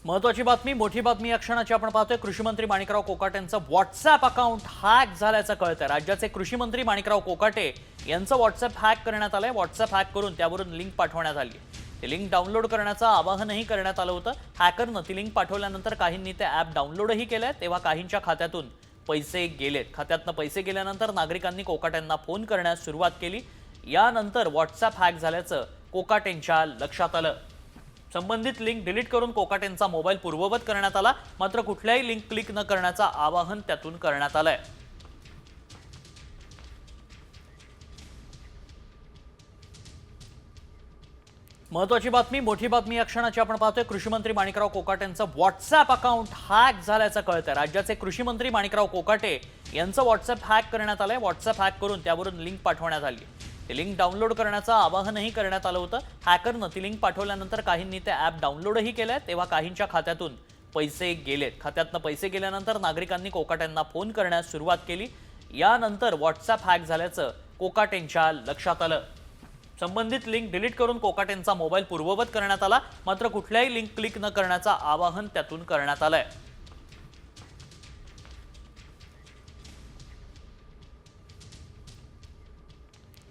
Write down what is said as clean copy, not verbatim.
महत्वाची बातमी, मोठी बातमी या क्षणाची आपण पाहतोय। कृषी मंत्री माणिकराव कोकाटेंचं व्हॉट्सअप अकाउंट हॅक झाल्याचं कळतंय। राज्याचे कृषी मंत्री माणिकराव कोकाटे यांचं व्हॉट्सअप हॅक करण्यात आलंय। व्हॉट्सअप हॅक करून त्यावरून लिंक पाठवण्यात आली। ती लिंक डाउनलोड करण्याचं आवाहनही करण्यात आलं होतं। हॅकरनं ती लिंक पाठवल्यानंतर काहींनी ते ॲप डाउनलोडही केलंय, तेव्हा काहींच्या खात्यातून पैसे गेलेत। खात्यातनं पैसे गेल्यानंतर नागरिकांनी कोकाटेंना फोन करण्यास सुरुवात केली। यानंतर व्हॉट्सअप हॅक झाल्याचं कोकाटेंच्या लक्षात आलं। संबंधित लिंक डिलीट करून कोकाटेंचा मोबाईल पूर्ववत करण्यात आला, मात्र कुठल्याही लिंक क्लिक न करण्याचं आवाहन त्यातून करण्यात आलंय। महत्वाची बातमी, मोठी बातमी या क्षणाची आपण पाहतोय। कृषी मंत्री माणिकराव कोकाटेंचं व्हॉट्सअप अकाउंट हॅक झाल्याचं कळतंय। राज्याचे कृषी मंत्री माणिकराव कोकाटे यांचं व्हॉट्सअप हॅक करण्यात आलंय। व्हॉट्सअप हॅक करून त्यावरून लिंक पाठवण्यात आली। ती लिंक डाउनलोड करण्याचं आवाहनही करण्यात आलं होतं। हॅकरनं ती लिंक पाठवल्यानंतर काहींनी ते ॲप डाउनलोडही केलंय, तेव्हा काहींच्या खात्यातून पैसे गेलेत। खात्यातनं पैसे गेल्यानंतर नागरिकांनी कोकाटेंना फोन करण्यास सुरुवात केली। यानंतर व्हॉट्सअप हॅक झाल्याचं कोकाटेंच्या लक्षात आलं। संबंधित लिंक डिलीट करून कोकाटेंचा मोबाईल पूर्ववत करण्यात आला, मात्र कुठल्याही लिंक क्लिक न करण्याचं आवाहन त्यातून करण्यात आलंय।